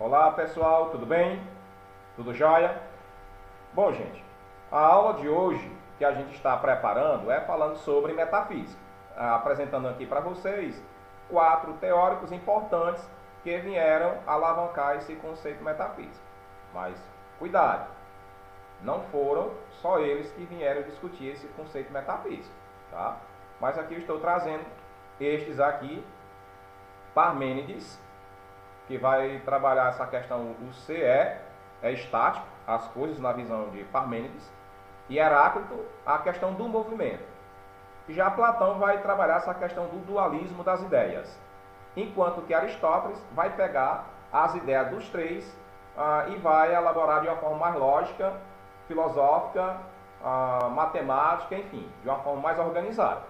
Olá pessoal, tudo bem? Tudo jóia? Bom gente, a aula de hoje que a gente está preparando é falando sobre metafísica, apresentando aqui para vocês 4 teóricos importantes que vieram alavancar esse conceito metafísico. Mas cuidado, não foram só eles que vieram discutir esse conceito metafísico, tá? Mas aqui eu estou trazendo estes aqui: Parmênides, que vai trabalhar essa questão, o ser é estático, as coisas na visão de Parmênides, e Heráclito, a questão do movimento. E já Platão vai trabalhar essa questão do dualismo das ideias, enquanto que Aristóteles vai pegar as ideias dos três e vai elaborar de uma forma mais lógica, filosófica, matemática, enfim, de uma forma mais organizada.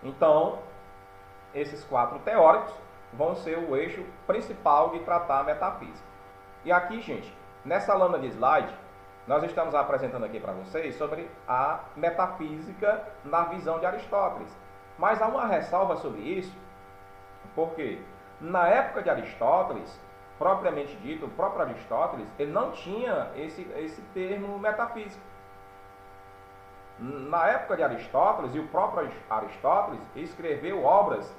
Então, esses 4 teóricos vão ser o eixo principal de tratar a metafísica. E aqui, gente, nessa lâmina de slide, nós estamos apresentando aqui para vocês sobre a metafísica na visão de Aristóteles. Mas há uma ressalva sobre isso, porque na época de Aristóteles, propriamente dito, o próprio Aristóteles, ele não tinha esse termo metafísico. Na época de Aristóteles, e o próprio Aristóteles escreveu obras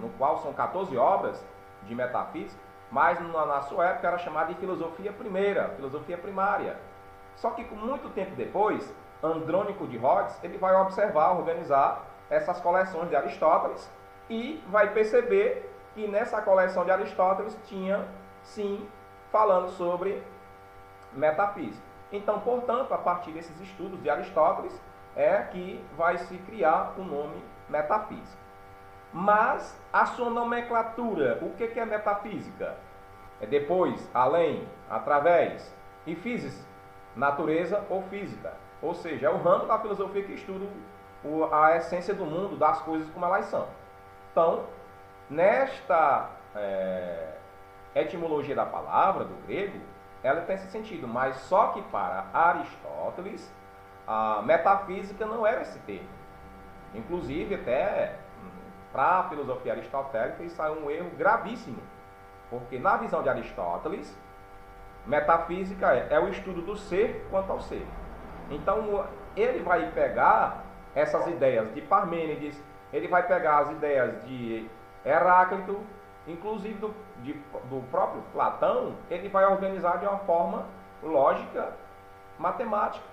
no qual são 14 obras de metafísica, mas na sua época era chamada de filosofia primária. Só que muito tempo depois, Andrônico de Rhodes, ele vai observar, organizar essas coleções de Aristóteles e vai perceber que nessa coleção de Aristóteles tinha, sim, falando sobre metafísica. Então, portanto, a partir desses estudos de Aristóteles é que vai se criar o nome metafísica. Mas a sua nomenclatura, o que é metafísica? É depois, além, através, e physis, natureza ou física. Ou seja, é o ramo da filosofia que estuda a essência do mundo, das coisas como elas são. Então, nesta etimologia da palavra, do grego, ela tem esse sentido, mas só que para Aristóteles, a metafísica não era esse termo. Inclusive, até para a filosofia aristotélica, isso é um erro gravíssimo, porque na visão de Aristóteles, metafísica é o estudo do ser quanto ao ser. Então, ele vai pegar essas ideias de Parmênides, ele vai pegar as ideias de Heráclito, inclusive do próprio Platão, ele vai organizar de uma forma lógica, matemática.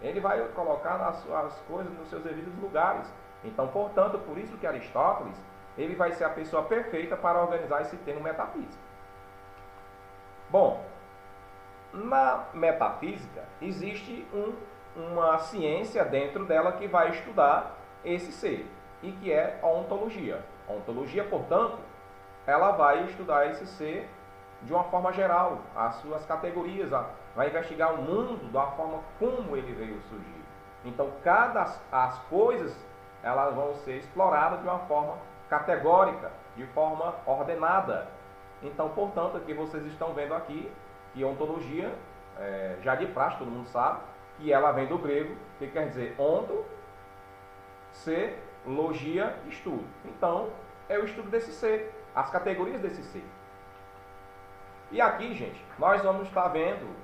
Ele vai colocar as coisas nos seus devidos lugares. Então, portanto, por isso que Aristóteles, ele vai ser a pessoa perfeita para organizar esse termo metafísica. Bom, na metafísica existe uma ciência dentro dela que vai estudar esse ser, e que é a ontologia. A ontologia, portanto, ela vai estudar esse ser de uma forma geral, as suas categorias, vai investigar o mundo da forma como ele veio surgir. Então, as coisas, elas vão ser exploradas de uma forma categórica, de forma ordenada. Então, portanto, aqui vocês estão vendo aqui que ontologia, já de praxe, todo mundo sabe, que ela vem do grego, que quer dizer onto, ser, logia, estudo. Então, é o estudo desse ser, as categorias desse ser. E aqui, gente, nós vamos estar vendo,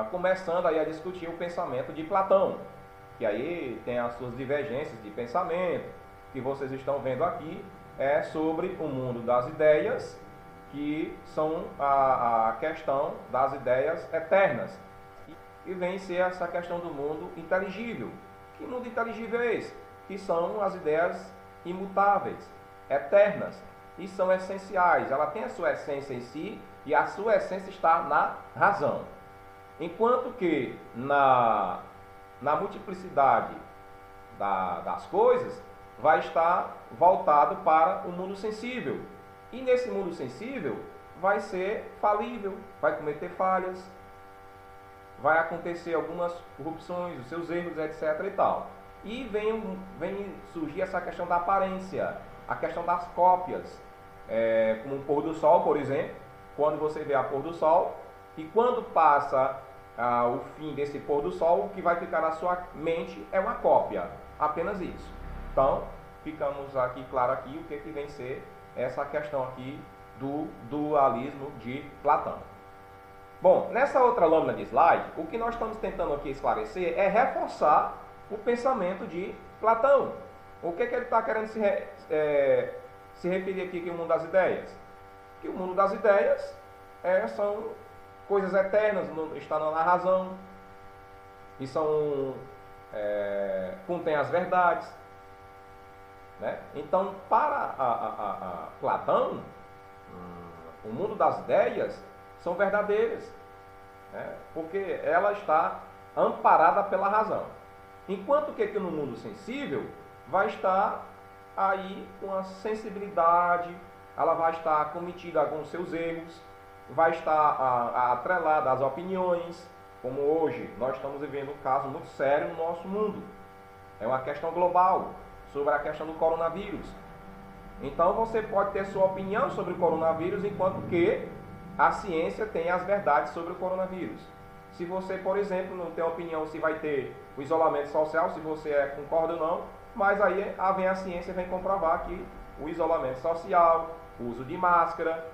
começando aí a discutir o pensamento de Platão, que aí tem as suas divergências de pensamento, que vocês estão vendo aqui, é sobre o mundo das ideias, que são a questão das ideias eternas. E vem ser essa questão do mundo inteligível. Que mundo inteligível é esse? Que são as ideias imutáveis, eternas, e são essenciais. Ela tem a sua essência em si, e a sua essência está na razão. Enquanto que na multiplicidade das coisas, vai estar voltado para o mundo sensível. E nesse mundo sensível, vai ser falível, vai cometer falhas, vai acontecer algumas corrupções, os seus erros, etc. e tal. E vem surgir essa questão da aparência, a questão das cópias, como o pôr do sol, por exemplo. Quando você vê a pôr do sol, e quando passa o fim desse pôr do sol, o que vai ficar na sua mente é uma cópia, apenas isso. Então, ficamos aqui claro aqui o que vem ser essa questão aqui do dualismo de Platão. Bom, nessa outra lâmina de slide, o que nós estamos tentando aqui esclarecer é reforçar o pensamento de Platão. O que ele está querendo se referir aqui com o mundo das ideias? Que o mundo das ideias são coisas eternas, está na razão, e contém as verdades. Né? Então, para Platão, o mundo das ideias são verdadeiras, né? Porque ela está amparada pela razão. Enquanto que no mundo sensível vai estar aí com a sensibilidade, ela vai estar cometida com seus erros, vai estar atrelada às opiniões, como hoje nós estamos vivendo um caso muito sério no nosso mundo. É uma questão global sobre a questão do coronavírus. Então você pode ter sua opinião sobre o coronavírus, enquanto que a ciência tem as verdades sobre o coronavírus. Se você, por exemplo, não tem opinião se vai ter o isolamento social, se você concorda ou não, mas aí vem a ciência e vem comprovar que o isolamento social, o uso de máscara,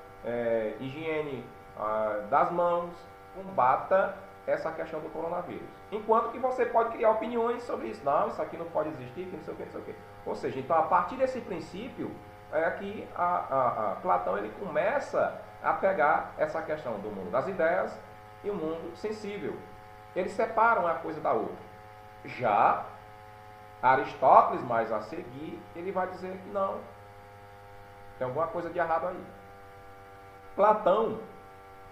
higiene das mãos, combata essa questão do coronavírus. Enquanto que você pode criar opiniões sobre isso. Não, isso aqui não pode existir, que não sei o que, não sei o que. Ou seja, então a partir desse princípio é que Platão ele começa a pegar essa questão do mundo das ideias e o mundo sensível. Eles separam uma coisa da outra. Já Aristóteles, mais a seguir, ele vai dizer que não. Tem alguma coisa de errado aí. Platão,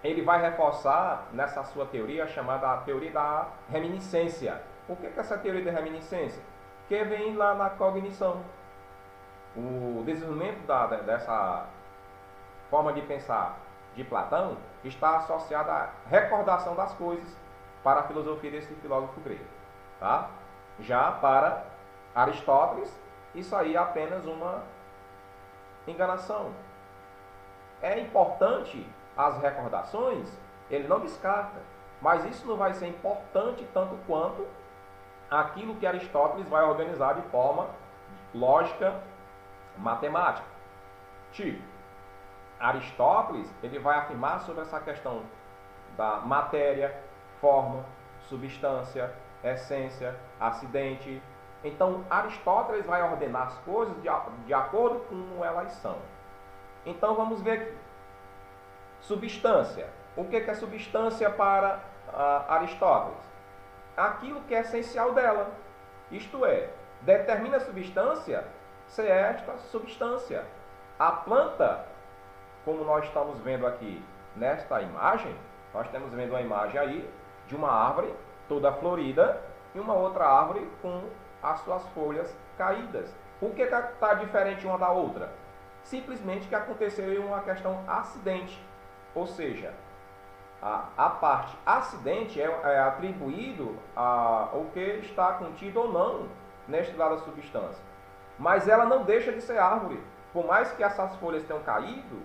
ele vai reforçar nessa sua teoria chamada teoria da reminiscência. Por que essa teoria da reminiscência? Porque vem lá na cognição. O desenvolvimento dessa forma de pensar de Platão está associado à recordação das coisas para a filosofia desse filósofo grego. Tá? Já para Aristóteles, isso aí é apenas uma enganação. É importante as recordações, ele não descarta, mas isso não vai ser importante tanto quanto aquilo que Aristóteles vai organizar de forma lógica, matemática. Tipo, Aristóteles ele vai afirmar sobre essa questão da matéria, forma, substância, essência, acidente. Então, Aristóteles vai ordenar as coisas de acordo com como elas são. Então, vamos ver aqui. Substância. O que é substância para Aristóteles? Aquilo que é essencial dela. Isto é, determina a substância ser esta substância. A planta, como nós estamos vendo aqui nesta imagem, nós estamos vendo uma imagem aí de uma árvore toda florida e uma outra árvore com as suas folhas caídas. Por que está diferente uma da outra? Simplesmente que aconteceu uma questão acidente. Ou seja, a parte acidente é atribuído ao que está contido ou não neste lado da substância. Mas ela não deixa de ser árvore. Por mais que essas folhas tenham caído,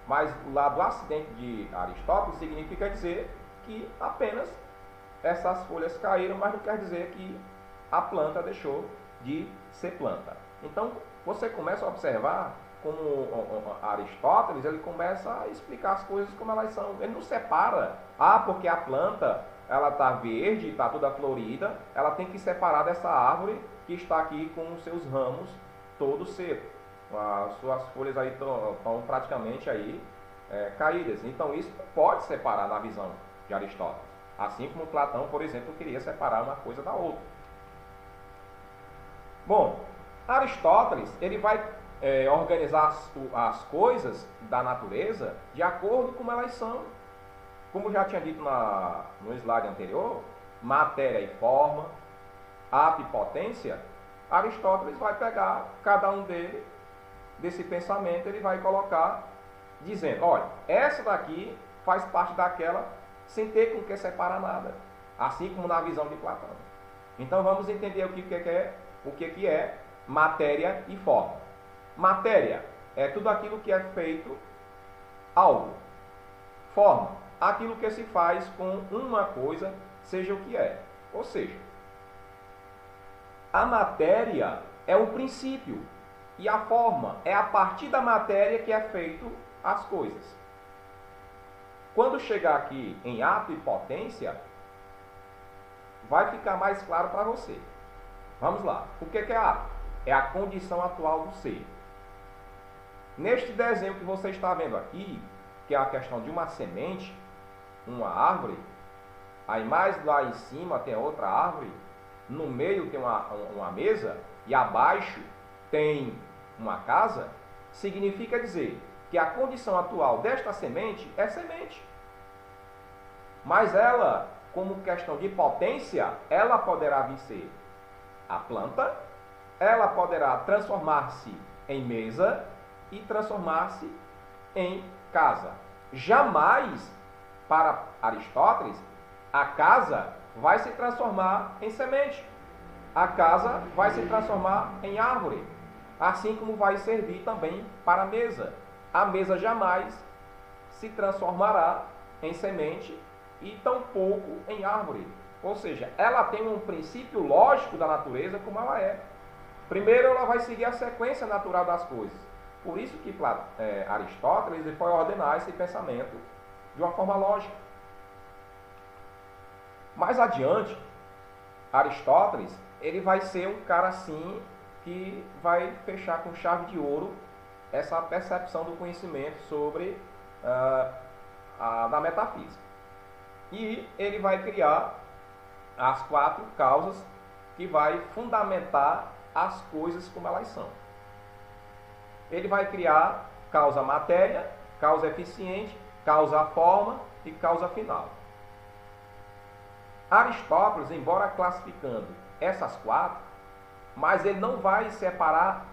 mas o lado acidente de Aristóteles significa dizer que apenas essas folhas caíram, mas não quer dizer que a planta deixou de ser planta. Então, você começa a observar como Aristóteles, ele começa a explicar as coisas como elas são. Ele não separa, porque a planta ela está verde, está toda florida, ela tem que separar dessa árvore que está aqui com os seus ramos todos secos. As suas folhas aí estão praticamente aí caídas. Então isso pode separar na visão de Aristóteles. Assim como Platão, por exemplo, queria separar uma coisa da outra. Bom, Aristóteles ele vai organizar as coisas da natureza de acordo com como elas são. Como já tinha dito no slide anterior, matéria e forma, ato e potência, Aristóteles vai pegar cada um desse pensamento, ele vai colocar dizendo, olha, essa daqui faz parte daquela sem ter com que separar nada, assim como na visão de Platão. Então vamos entender o que é matéria e forma. Matéria é tudo aquilo que é feito algo. Forma, aquilo que se faz com uma coisa, seja o que é. Ou seja, a matéria é o princípio e a forma é a partir da matéria que é feito as coisas. Quando chegar aqui em ato e potência, vai ficar mais claro para você. Vamos lá. O que é ato? É a condição atual do ser. Neste desenho que você está vendo aqui, que é a questão de uma semente, uma árvore, aí mais lá em cima tem outra árvore, no meio tem uma mesa e abaixo tem uma casa, significa dizer que a condição atual desta semente é semente. Mas ela, como questão de potência, ela poderá vir ser a planta, ela poderá transformar-se em mesa e transformar-se em casa. Jamais, para Aristóteles, a casa vai se transformar em semente. A casa vai se transformar em árvore, assim como vai servir também para a mesa. A mesa jamais se transformará em semente e tampouco em árvore. Ou seja, ela tem um princípio lógico da natureza como ela é. Primeiro, ela vai seguir a sequência natural das coisas. Por isso que Aristóteles ele foi ordenar esse pensamento de uma forma lógica. Mais adiante, Aristóteles ele vai ser um cara assim que vai fechar com chave de ouro essa percepção do conhecimento sobre da metafísica. E ele vai criar as 4 causas que vai fundamentar as coisas como elas são. Ele vai criar causa matéria, causa eficiente, causa forma e causa final. Aristóteles, embora classificando essas 4, mas ele não vai separar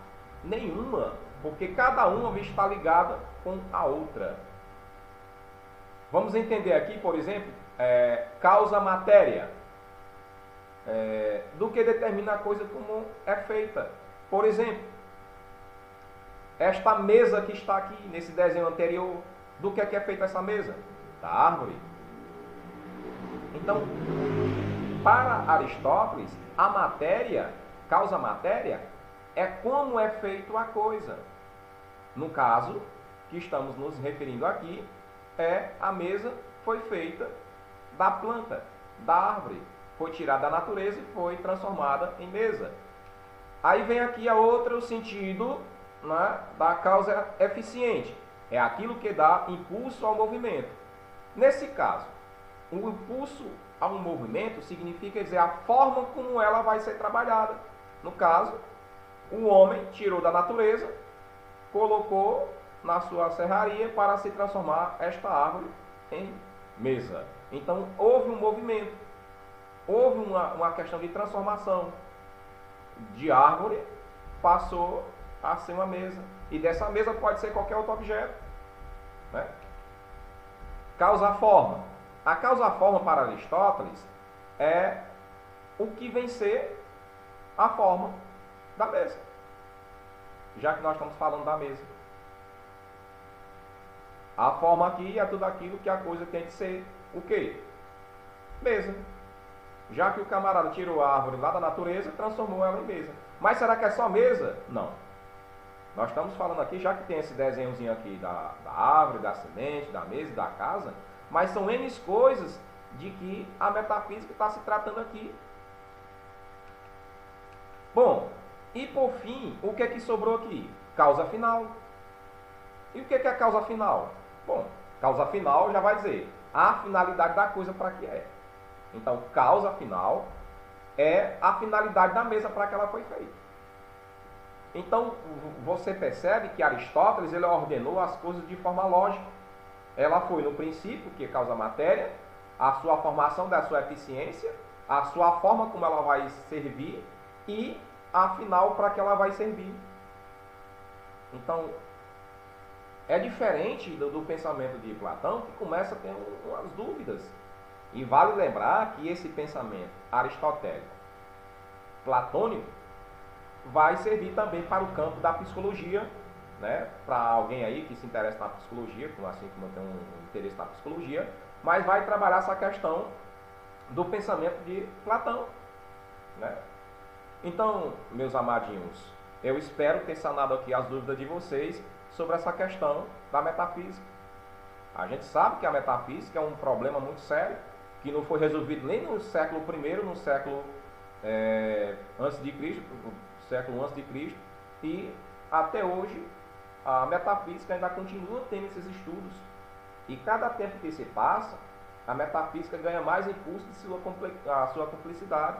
nenhuma, porque cada uma está ligada com a outra. Vamos entender aqui, por exemplo, causa matéria, do que determina a coisa como é feita. Por exemplo, esta mesa que está aqui nesse desenho anterior, do que é feita essa mesa? Da árvore. Então, para Aristóteles, a matéria, causa matéria, é como é feito a coisa. No caso que estamos nos referindo aqui, a mesa foi feita da planta, da árvore. Foi tirada da natureza e foi transformada em mesa. Aí vem aqui a outro sentido, né, da causa eficiente. É aquilo que dá impulso ao movimento. Nesse caso, o impulso a um movimento significa dizer a forma como ela vai ser trabalhada. No caso, o homem tirou da natureza, colocou na sua serraria para se transformar esta árvore em mesa. Então, houve um movimento, houve uma questão de transformação. De árvore passou a ser uma mesa. E dessa mesa pode ser qualquer outro objeto, né? Causa-forma. A causa-forma para Aristóteles é o que vem ser a forma da mesa. Já que nós estamos falando da mesa. A forma aqui é tudo aquilo que a coisa tem de ser. O quê? Mesa. Já que o camarada tirou a árvore lá da natureza, transformou ela em mesa. Mas será que é só mesa? Não. Nós estamos falando aqui, já que tem esse desenhozinho aqui da árvore, da semente, da mesa e da casa, mas são N coisas de que a metafísica está se tratando aqui. Bom, e por fim, o que é que sobrou aqui? Causa final. E o que é a causa final? Bom, causa final já vai dizer a finalidade da coisa para que é. Então, causa final é a finalidade da mesa para que ela foi feita. Então, você percebe que Aristóteles ele ordenou as coisas de forma lógica. Ela foi no princípio, que causa matéria, a sua formação da sua eficiência, a sua forma como ela vai servir e a final para que ela vai servir. Então, é diferente do pensamento de Platão, que começa a ter umas dúvidas. E vale lembrar que esse pensamento aristotélico, platônico, vai servir também para o campo da psicologia, né? Para alguém aí que se interessa na psicologia, assim como tem um interesse na psicologia, mas vai trabalhar essa questão do pensamento de Platão, né? Então, meus amadinhos, eu espero ter sanado aqui as dúvidas de vocês sobre essa questão da metafísica. A gente sabe que a metafísica é um problema muito sério, que não foi resolvido nem no século I, no século antes de Cristo, século antes de Cristo, e até hoje a metafísica ainda continua tendo esses estudos. E cada tempo que se passa, a metafísica ganha mais impulso de a sua complexidade,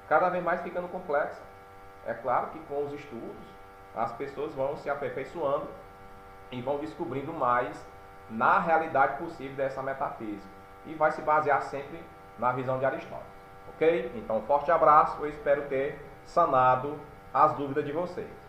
cada vez mais ficando complexa. É claro que com os estudos, as pessoas vão se aperfeiçoando e vão descobrindo mais na realidade possível dessa metafísica. E vai se basear sempre na visão de Aristóteles. Ok? Então, um forte abraço. Eu espero ter sanado as dúvidas de vocês.